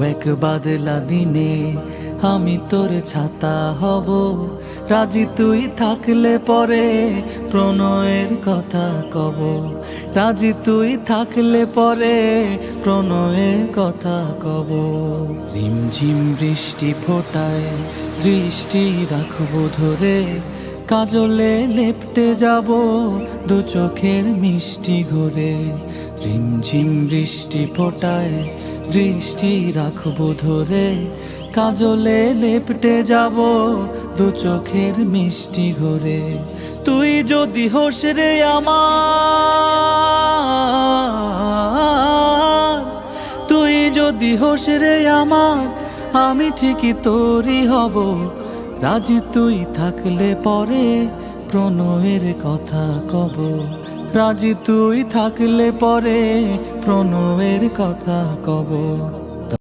এক বাদলা দিনে আমি তোর ছাতা হব, রাজি তুই থাকলে পরে প্রণয়ের কথা কব। রাজি তুই থাকলে পরে প্রণয়ের কথা কব। রিমঝিম বৃষ্টি ফোটায় দৃষ্টি রাখবো ধরে, কাজলে লেপটে যাব দু চোখের মিষ্টি ঘুরে। রিমঝিম বৃষ্টি ফোটায় দৃষ্টি রাখবো ধরে, কাজলে লেপটে যাব দু চোখের মিষ্টি ঘুরে। তুই যদি হোস রে আমার, তুই যদি হোস রে আমার, আমি ঠিকই তোরই হব। রাজি তুই থাকলে পরে প্রণয়ের কথা কব। রাজি তুই থাকলে পরে প্রণয়ের কথা কব।